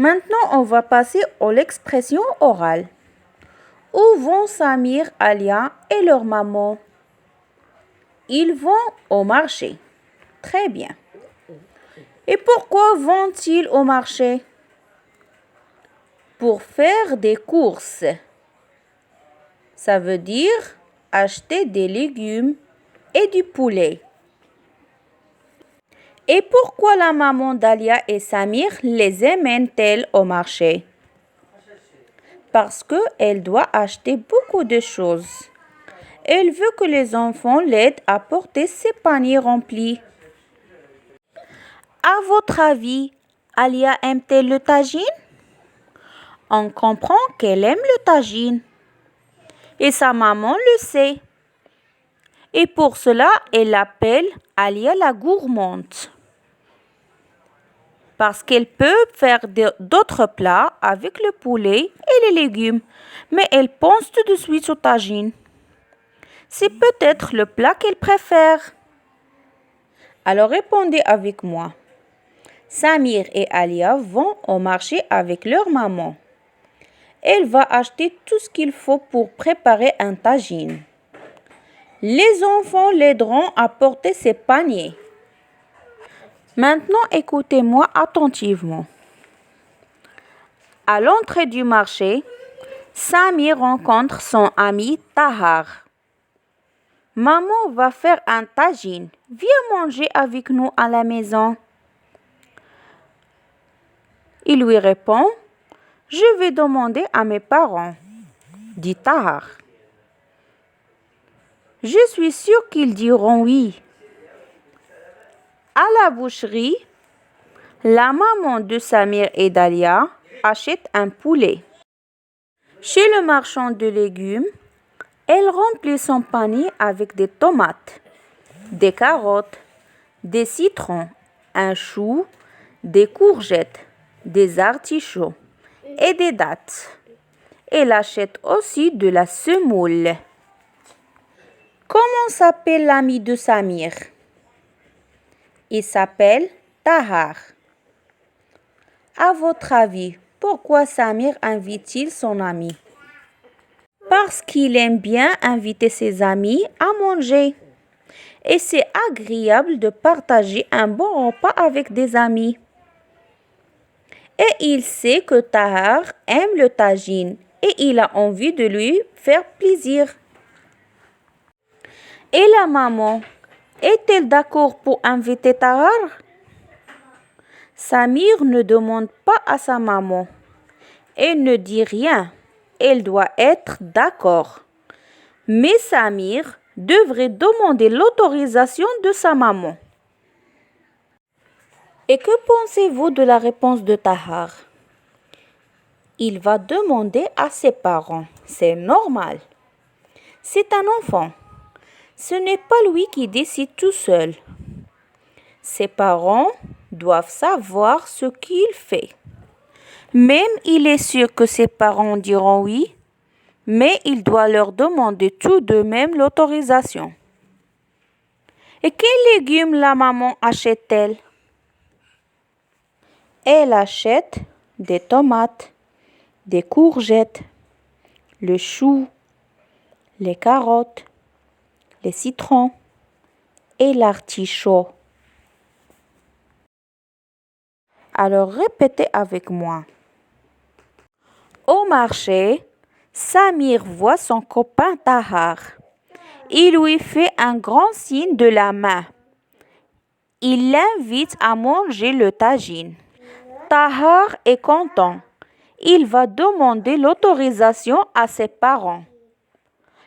Maintenant, on va passer à l'expression orale. Où vont Samir, Alia et leur maman? Ils vont au marché. Très bien. Et pourquoi vont-ils au marché? Pour faire des courses. Ça veut dire acheter des légumes et du poulet. Et pourquoi la maman d'Alia et Samir les emmène-t-elle au marché? Parce qu'elle doit acheter beaucoup de choses. Elle veut que les enfants l'aident à porter ses paniers remplis. À votre avis, Alia aime-t-elle le tagine? On comprend qu'elle aime le tagine. Et sa maman le sait. Et pour cela, elle l'appelle Alia la gourmande. Parce qu'elle peut faire d'autres plats avec le poulet et les légumes. Mais elle pense tout de suite au tagine. C'est peut-être le plat qu'elle préfère. Alors répondez avec moi. Samir et Alia vont au marché avec leur maman. Elle va acheter tout ce qu'il faut pour préparer un tagine. Les enfants l'aideront à porter ses paniers. Maintenant, écoutez-moi attentivement. À l'entrée du marché, Samir rencontre son ami Tahar. Maman va faire un tagine. Viens manger avec nous à la maison. Il lui répond, je vais demander à mes parents, dit Tahar. Je suis sûre qu'ils diront oui. À la boucherie, la maman de Samir et d'Alia achète un poulet. Chez le marchand de légumes, elle remplit son panier avec des tomates, des carottes, des citrons, un chou, des courgettes, des artichauts et des dattes. Elle achète aussi de la semoule. Comment s'appelle l'ami de Samir? Il s'appelle Tahar. À votre avis, pourquoi Samir invite-t-il son ami? Parce qu'il aime bien inviter ses amis à manger. Et c'est agréable de partager un bon repas avec des amis. Et il sait que Tahar aime le tagine et il a envie de lui faire plaisir. Et la maman, est-elle d'accord pour inviter Tahar? Samir ne demande pas à sa maman. Elle ne dit rien. Elle doit être d'accord. Mais Samir devrait demander l'autorisation de sa maman. Et que pensez-vous de la réponse de Tahar? Il va demander à ses parents. C'est normal. C'est un enfant. Ce n'est pas lui qui décide tout seul. Ses parents doivent savoir ce qu'il fait. Même il est sûr que ses parents diront oui, mais il doit leur demander tout de même l'autorisation. Et quels légumes la maman achète-t-elle? Elle achète des tomates, des courgettes, le chou, les carottes, les citrons et l'artichaut. Alors répétez avec moi. Au marché, Samir voit son copain Tahar. Il lui fait un grand signe de la main. Il l'invite à manger le tagine. Tahar est content. Il va demander l'autorisation à ses parents.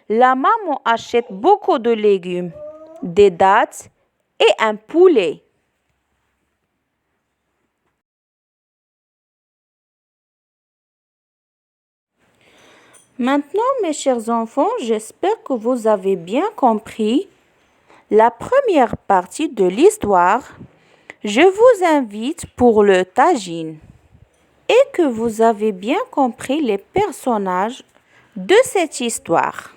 La maman achète beaucoup de légumes, des dattes et un poulet. Maintenant, mes chers enfants, j'espère que vous avez bien compris la première partie de l'histoire. Je vous invite pour le tagine et que vous avez bien compris les personnages de cette histoire.